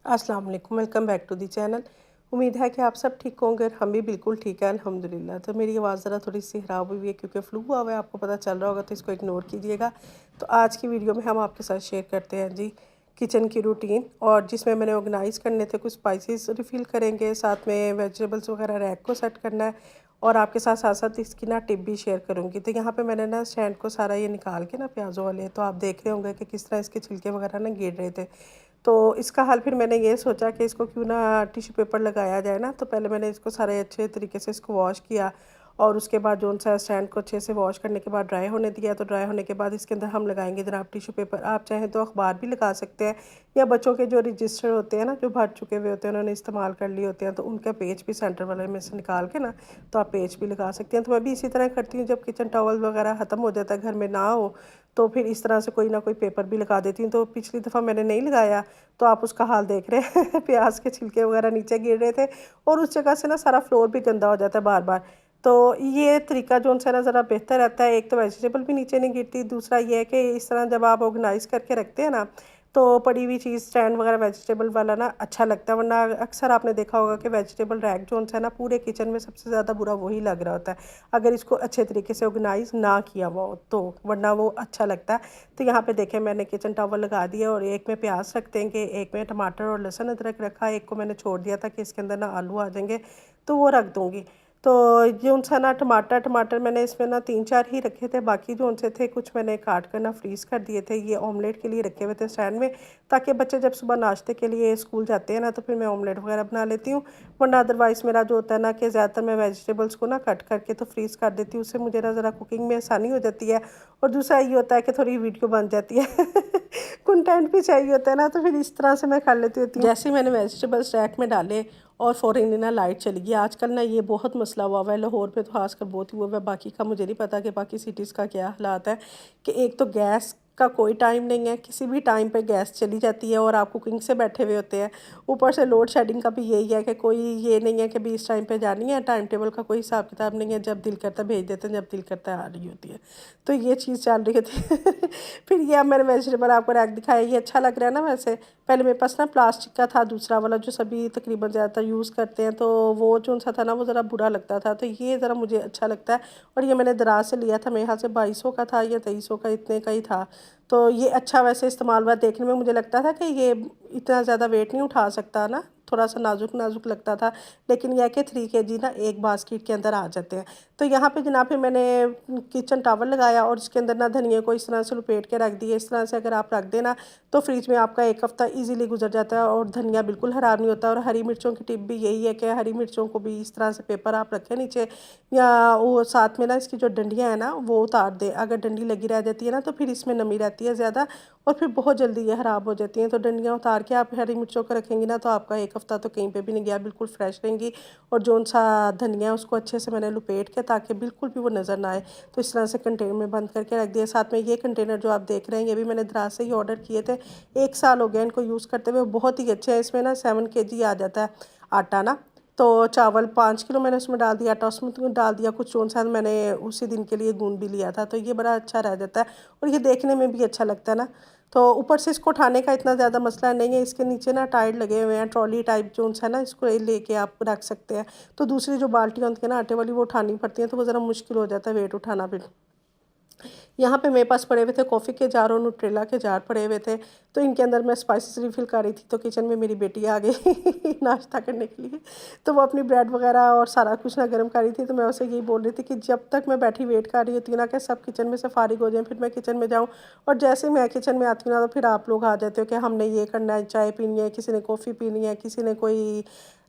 अस्सलाम वालेकुम, welcome back to the channel. उम्मीद है कि आप सब ठीक होंगे और हम भी बिल्कुल ठीक है अल्हम्दुलिल्लाह। तो मेरी आवाज़ ज़रा थोड़ी सी ख़राब हुई है क्योंकि फ्लू हुआ हुआ है, आपको पता चल रहा होगा, तो इसको इग्नोर कीजिएगा। तो आज की वीडियो में हम आपके साथ शेयर करते हैं जी किचन की रूटीन, और जिसमें मैंने ऑर्गेनाइज़ करने थे, कुछ स्पाइसेस रिफ़िल करेंगे, साथ में वेजिटेबल्स वगैरह रैक को सेट करना है, और आपके साथ साथ साथ इसकी ना टिप भी शेयर करूँगी। तो यहाँ पे मैंने ना स्टैंड को सारा ये निकाल के ना प्याज़ों वाले, तो आप देख रहे होंगे कि किस तरह इसके छिलके वगैरह ना गिर रहे थे। तो इसका हल फिर मैंने ये सोचा कि इसको क्यों ना टिश्यू पेपर लगाया जाए ना। तो पहले मैंने इसको सारे अच्छे तरीके से इसको वॉश किया, और उसके बाद जो सा स्टैंड को अच्छे से वॉश करने के बाद ड्राई होने दिया। तो ड्राई होने के बाद इसके अंदर हम लगाएंगे जनाब टिश्यू पेपर। आप चाहें तो अखबार भी लगा सकते हैं, या बच्चों के जो रजिस्टर होते हैं ना, जो भर चुके हुए होते हैं, उन्होंने इस्तेमाल कर लिए होते हैं, तो उनका पेज भी सेंटर वाले में से निकाल के ना, तो आप पेज भी लगा सकते हैं। तो मैं भी इसी तरह करती हूँ, जब किचन टॉवल वगैरह ख़त्म हो जाता है, घर में ना हो, तो फिर इस तरह से कोई ना कोई पेपर भी लगा देती हूँ। तो पिछली दफ़ा मैंने नहीं लगाया, तो आप उसका हाल देख रहे हैं प्याज के छिलके वगैरह नीचे गिर रहे थे, और उस जगह से ना सारा फ्लोर भी गंदा हो जाता है बार बार। तो ये तरीका जो उनसे ना ज़रा बेहतर रहता है। एक तो वेजिटेबल भी नीचे नहीं गिरती, दूसरा ये है कि इस तरह जब आप ऑर्गेनाइज़ करके रखते हैं ना, तो पड़ी हुई चीज़ स्टैंड वगैरह वेजिटेबल वाला ना अच्छा लगता है। वरना अक्सर आपने देखा होगा कि वेजिटेबल रैक जो है ना, पूरे किचन में सबसे ज़्यादा बुरा वही लग रहा होता है, अगर इसको अच्छे तरीके से ऑर्गेनाइज़ ना किया हुआ हो तो, वरना वो अच्छा लगता है। तो यहाँ पे देखें, मैंने किचन टॉवल लगा दिया, और एक में प्याज रख देंगे, एक में टमाटर और लहसुन अदरक रखा, एक को मैंने छोड़ दिया था कि इसके अंदर ना आलू आ जाएंगे, तो वो रख दूँगी। तो जो सा ना टमाटर मैंने इसमें ना 3-4 ही रखे थे, बाकी जो उनसे थे कुछ मैंने काट कर ना फ्रीज़ कर दिए थे। ये ऑमलेट के लिए रखे हुए थे स्टैंड में, ताकि बच्चे जब सुबह नाश्ते के लिए स्कूल जाते हैं ना, तो फिर मैं ऑमलेट वगैरह बना लेती हूँ। वरना अदरवाइज़ मेरा जो होता है ना, कि ज़्यादातर मैं वेजिटेबल्स को ना कट करके तो फ्रीज़ कर देती हूँ, उससे मुझे ना ज़रा कुकिंग में आसानी हो जाती है। और दूसरा ये होता है कि थोड़ी वीडियो बन जाती है कंटेंट भी चाहिए होता है ना, तो फिर इस तरह से मैं कर लेती होती हूँ। जैसे ही मैंने वेजिटेबल्स रैक में डाले, और फ़ौरन ही ना लाइट चली गई। आजकल ना ये बहुत मसला हुआ हुआ है, लाहौर में तो खासकर बहुत ही हुआ हुआ है, बाकी का मुझे नहीं पता कि बाकी सिटीज़ का क्या हालात है। कि एक तो गैस का कोई टाइम नहीं है, किसी भी टाइम पे गैस चली जाती है, और आप कुकिंग से बैठे हुए होते हैं। ऊपर से लोड शेडिंग का भी यही है कि कोई ये नहीं है कि भी इस टाइम पे जानी है, टाइम टेबल का कोई हिसाब किताब नहीं है, जब दिल करता है भेज देते हैं, जब दिल करता है आ रही होती है। तो ये चीज़ चल रही होती है फिर ये अब मैंने वेजिटेबल आपको रैक दिखाया, ये अच्छा लग रहा है ना। वैसे पहले मेरे पास ना प्लास्टिक का था दूसरा वाला, जो सभी तकरीबन ज़्यादातर यूज़ करते हैं, तो वो जो सा था ना, वो ज़रा बुरा लगता था, तो ये ज़रा मुझे अच्छा लगता है। और ये मैंने दराज से लिया था, मेरे ख्याल से 2200 का था या 2300 का, इतने का ही था। तो ये अच्छा वैसे इस्तेमाल हुआ, देखने में मुझे लगता था कि ये इतना ज़्यादा वेट नहीं उठा सकता ना, थोड़ा सा नाजुक नाजुक लगता था, लेकिन यह कि 3 kg ना एक बास्केट के अंदर आ जाते हैं। तो यहाँ पे जनाब फिर मैंने किचन टॉवल लगाया, और इसके अंदर ना धनिया को इस तरह से लपेट के रख दिया। इस तरह से अगर आप रख देना, तो फ्रिज में आपका 1 हफ़्ता इजीली गुजर जाता है, और धनिया बिल्कुल ख़राब नहीं होता। और हरी मिर्चों की टिप भी यही है कि हरी मिर्चों को भी इस तरह से पेपर आप रखें नीचे, या वो साथ में ना इसकी जो डंडियाँ हैं ना, वो उतार दें। अगर डंडी लगी रह जाती है ना, तो फिर इसमें नमी रहती है ज़्यादा, और फिर बहुत जल्दी ये ख़राब हो जाती हैं। तो डंडियाँ उतार के आप हरी मिर्चों को रखेंगी ना, तो आपका 1 हफ़्ता तो कहीं पे भी नहीं गया, बिल्कुल फ्रेश रहेंगी। और जो सा धनिया है उसको अच्छे से मैंने लपेट के, ताकि बिल्कुल भी वो नज़र ना आए, तो इस तरह से कंटेनर में बंद करके रख दिया। साथ में ये कंटेनर जो आप देख रहे हैं, ये भी मैंने दराज से ही ऑर्डर किए थे। 1 साल हो गया इनको यूज़ करते हुए, बहुत ही अच्छे हैं। इसमें ना 7 kg आ जाता है आटा ना। तो चावल 5 किलो मैंने उसमें डाल दिया, आटा उसमें डाल दिया, कुछ जो सा मैंने उसी दिन के लिए गूंद भी लिया था, तो ये बड़ा अच्छा रह जाता है, और ये देखने में भी अच्छा लगता है ना। तो ऊपर से इसको उठाने का इतना ज़्यादा मसला नहीं है, इसके नीचे ना टायर लगे हुए हैं, ट्रॉली टाइप जो है ना, इसको लेके आप रख सकते हैं। तो दूसरी जो बाल्टियाँ होती है ना आटे वाली, वो उठानी पड़ती हैं, तो वो ज़रा मुश्किल हो जाता है वेट उठाना फिर। यहाँ पे मेरे पास पड़े हुए थे कॉफ़ी के जार और न्यूट्रेला के जार पड़े हुए थे, तो इनके अंदर मैं स्पाइसेस रिफ़िल कर रही थी। तो किचन में मेरी बेटी आ गई नाश्ता करने के लिए, तो वो अपनी ब्रेड वगैरह और सारा कुछ ना गर्म कर रही थी। तो मैं उसे यही बोल रही थी कि जब तक मैं बैठी वेट कर रही होती हूँ ना, कि सब किचन में से फारिग हो जाएं, फिर मैं किचन में जाऊँ। और जैसे ही मैं किचन में आती हूँ ना, तो फिर आप लोग आ जाते हो कि हमने ये करना है, चाय पीनी है, किसी ने कॉफ़ी पीनी है, किसी ने कोई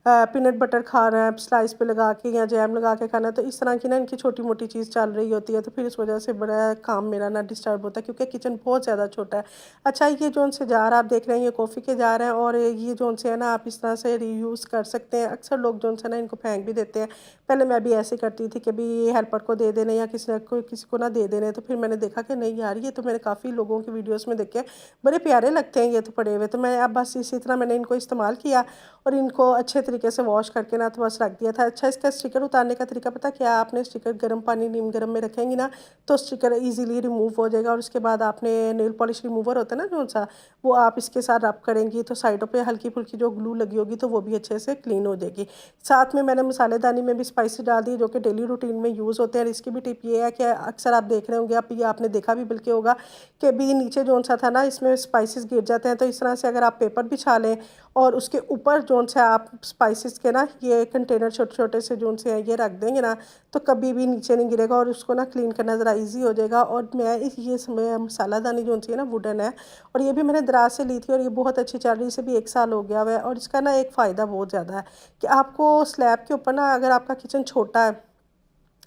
पीनट बटर खा रहा है स्लाइस पे लगा के, या जैम लगा के खाना है। तो इस तरह की ना इनकी छोटी मोटी चीज़ चल रही होती है, तो फिर इस वजह से बड़ा काम मेरा ना डिस्टर्ब होता है, क्योंकि किचन बहुत ज़्यादा छोटा है। अच्छा, ये जो से जार आप देख रहे हैं, ये कॉफ़ी के जार हैं, और ये जो से है ना, आप इस तरह से रीयूज़ कर सकते हैं। अक्सर लोग जो है ना, इनको फेंक भी देते हैं। पहले मैं भी ऐसे करती थी कि भी हेल्पर को दे देने, या किसी को ना दे देने। तो फिर मैंने देखा कि नहीं यार, ये तो मैंने काफ़ी लोगों की वीडियोज़ में देखे, बड़े प्यारे लगते हैं ये तो पड़े हुए। तो मैं अब बस इसी तरह मैंने इनको इस्तेमाल किया, और इनको अच्छे तरीके से वॉश करके ना तो बस रख दिया था। अच्छा, इसका स्टिकर उतारने का तरीका पता क्या? आपने स्टिकर गर्म पानी नीम गर्म में रखेंगी ना तो स्टिकर ईज़िली रिमूव हो जाएगा, और उसके बाद आपने नेल पॉलिश रिमूवर होता है ना कौन-सा, वो आप इसके साथ रब करेंगी तो साइडों पे हल्की-फुल्की जो ग्लू लगी होगी तो वो भी अच्छे से क्लीन हो जाएगी। साथ में मैंने मसालेदानी में भी स्पाइसेस डाल दिए जो कि डेली रूटीन में यूज़ होते हैं। और इसकी भी टिप ये है कि अक्सर आप देख रहे होंगे, आप ये आपने देखा भी बल्कि होगा कि भी नीचे जौन-सा था ना इसमें स्पाइसेस गिर जाते हैं, तो इस तरह से अगर आप पेपर बिछा लें और उसके ऊपर जौन-सा आप स्पाइसेस के ना ये कंटेनर छोटे-छोटे से जौन से हैं ये रख देंगे ना, तो कभी भी नीचे नहीं गिरेगा और उसको ना क्लीन करना ज़रा ईज़ी हो जाएगा। और मैं इस ये समय मसालादानी जौन-सी है ना वुडन है, और ये भी मैंने दराज से ली थी और ये बहुत अच्छी चल रही है, इसे भी 1 साल हो गया हुआ है। और इसका ना एक फ़ायदा बहुत ज़्यादा है कि आपको स्लैब के ऊपर ना, अगर आपका किचन छोटा है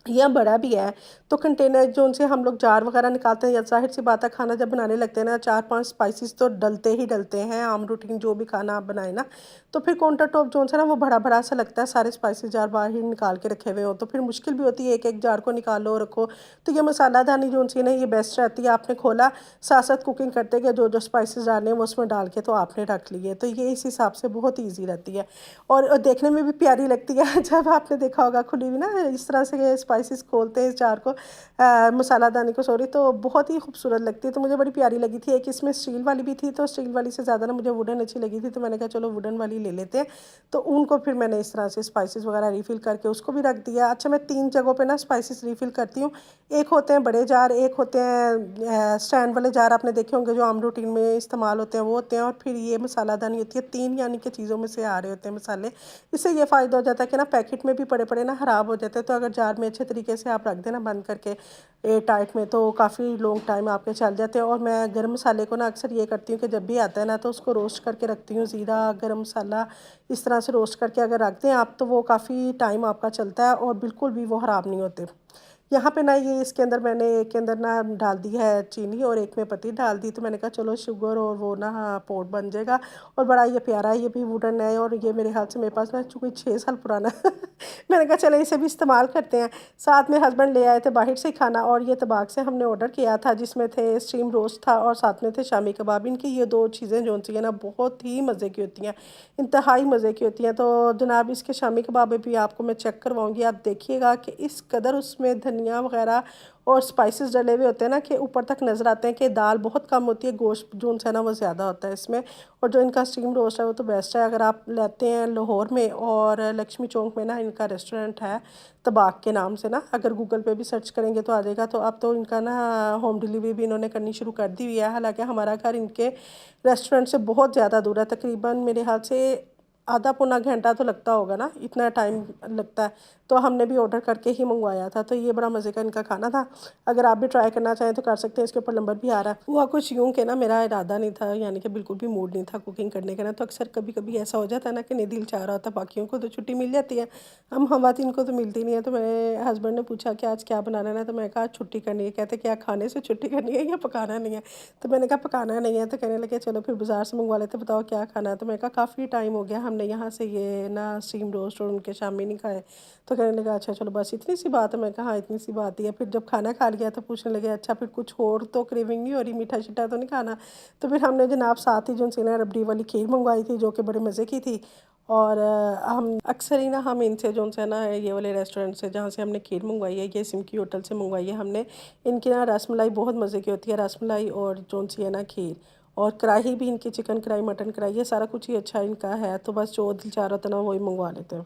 या बड़ा भी है, तो कंटेनर जो उनसे हम लोग जार वगैरह निकालते हैं, या ज़ाहिर-सी बात है खाना जब बनाने लगते हैं ना 4-5 स्पाइसेस तो डलते ही डलते हैं, आम रूटीन जो भी खाना आप बनाएँ ना, तो फिर काउंटर टॉप जो-सा ना वो भरा-भरा सा लगता है, सारे स्पाइसेस जार बाहर ही निकाल के रखे हुए हों, तो फिर मुश्किल भी होती है एक-एक जार को निकालो रखो। तो ये मसालादानी जो-सी है ना ये बेस्ट रहती है, आपने खोला, साथ-साथ कुकिंग करते गए, जो-जो स्पाइसेस डालने हैं वो उसमें डाल के तो आपने रख लिए, तो ये इस हिसाब से बहुत ईज़ी रहती है। और देखने में भी प्यारी लगती है जब आपने देखा होगा खुली हुई ना इस तरह से ये स्पाइसेस खोलते हैं इस जार को, मसालादानी को सॉरी, तो बहुत ही खूबसूरत लगती है, तो मुझे बड़ी प्यारी लगी थी। एक इसमें स्टील वाली भी थी, तो स्टील वाली से ज़्यादा ना मुझे वुडन अच्छी लगी थी, तो मैंने कहा चलो वुडन वाली ले लेते हैं। तो उनको फिर मैंने इस तरह से स्पाइसेस वगैरह रिफ़िल करके उसको भी रख दिया। अच्छा, मैं 3 जगहों पे ना स्पाइसेस रिफ़िल करती हूँ। एक होते हैं बड़े जार, एक होते हैं स्टैंड वाले जार, आपने देखे होंगे जो आम रूटीन में इस्तेमाल होते हैं वो होते हैं, और फिर ये मसालादानी होती है। 3 यानी कि चीज़ों में से आ रहे होते हैं मसाले। इससे ये फ़ायदा हो जाता है कि ना पैकेट में भी पड़े-पड़े ना ख़राब हो जाते हैं, तो अगर जार में अच्छे तरीके से आप रख दें ना बंद करके एयर टाइट में, तो काफ़ी लॉन्ग टाइम आपके चल जाते हैं। और मैं गरम मसाले को ना अक्सर ये करती हूँ कि जब भी आता है ना तो उसको रोस्ट करके रखती हूँ। ज़ीरा, गरम मसाला इस तरह से रोस्ट करके अगर रख दें आप, तो वो काफ़ी टाइम आपका चलता है और बिल्कुल भी वो ख़राब नहीं होते। यहाँ पे ना ये इसके अंदर मैंने एक के अंदर ना डाल दी है चीनी और एक में पत्ती डाल दी, तो मैंने कहा चलो शुगर और वो ना पॉट बन जाएगा। और बड़ा ये प्यारा है, ये भी वुडन है, और ये मेरे ख्याल से मेरे पास ना चूँकि 6 साल पुराना है मैंने कहा चलो इसे भी इस्तेमाल करते हैं। साथ में हस्बैंड ले आए थे बाहर से खाना, और ये तबाक से हमने ऑर्डर किया था जिसमें थे स्टीम रोस्ट था और साथ में थे शामी कबाब। इनकी ये 2 चीज़ें जो सी है ना बहुत ही मज़े की होती हैं, इंतहाई मज़े की होती हैं। तो जनाब इसके शामी कबाब भी आपको मैं चेक करवाऊँगी, आप देखिएगा कि इस कदर उसमें धनिया वग़ैरह और स्पाइसेस डले हुए होते हैं ना कि ऊपर तक नज़र आते हैं कि दाल बहुत कम होती है, गोश्त जो है ना वो ज़्यादा होता है इसमें। और जो इनका स्टीम रोस्ट है वो तो बेस्ट है। अगर आप लेते हैं लाहौर में और लक्ष्मी चौक में ना इनका रेस्टोरेंट है तबाक के नाम से ना, अगर गूगल पे भी सर्च करेंगे तो आ जाएगा। तो अब तो इनका ना होम डिलीवरी भी इन्होंने करनी शुरू कर दी हुई है, हालाँकि हमारा घर इनके रेस्टोरेंट से बहुत ज़्यादा दूर है, तकरीबन मेरे ख्याल से आधा पौना घंटा तो लगता होगा ना, इतना टाइम लगता है। तो हमने भी ऑर्डर करके ही मंगवाया था, तो ये बड़ा मज़े का इनका खाना था। अगर आप भी ट्राई करना चाहें तो कर सकते हैं, इसके ऊपर नंबर भी आ रहा है। हुआ कुछ यूँ कि ना मेरा इरादा नहीं था, यानी कि बिल्कुल भी मूड नहीं था कुकिंग करने का ना, तो अक्सर कभी-कभी ऐसा हो जाता है ना कि नहीं दिल चाह रहा होता, बाकियों को तो छुट्टी मिल जाती है, हम ख़वातीन को तो मिलती नहीं है। तो मेरे हस्बैंड ने पूछा कि आज क्या बनाना है ना, तो मैंने कहा छुट्टी करनी है। कहते क्या खाने से छुट्टी करनी है या पकाना नहीं है? तो मैंने कहा पकाना नहीं है, तो कहने लगे चलो फिर बाज़ार से मंगवा लेते, बताओ क्या खाना है? तो मैंने कहा काफ़ी टाइम हो गया हमने यहाँ से ये ना स्टीम रोस्ट और उनके शामी नहीं खाए। तो कहने लगा अच्छा चलो बस इतनी सी बात है? मैं कहा हाँ इतनी सी बात ही है। फिर जब खाना खा लिया तो पूछने लगे अच्छा फिर कुछ और तो क्रेविंग नहीं हो रही, मीठा-शीठा तो नहीं खाना? तो फिर हमने जनाब साथ ही जो सी ना रबड़ी वाली खीर मंगवाई थी जो कि बड़े मज़े की थी। और हम अक्सर ही ना हम इनसे जो है ना ये वाले रेस्टोरेंट से जहाँ से हमने खीर मंगवाई है, ये सिमकी होटल से मंगवाई है हमने। इनकी ना रसमलाई बहुत मज़े की होती है, रसमलाई और जो सी है ना खीर, और कढ़ाई भी इनकी चिकन कढ़ाई, मटन कढ़ाई, ये सारा कुछ ही अच्छा इनका है। तो बस जो दिल चाह रहा था ना वही मंगवा लेते हैं।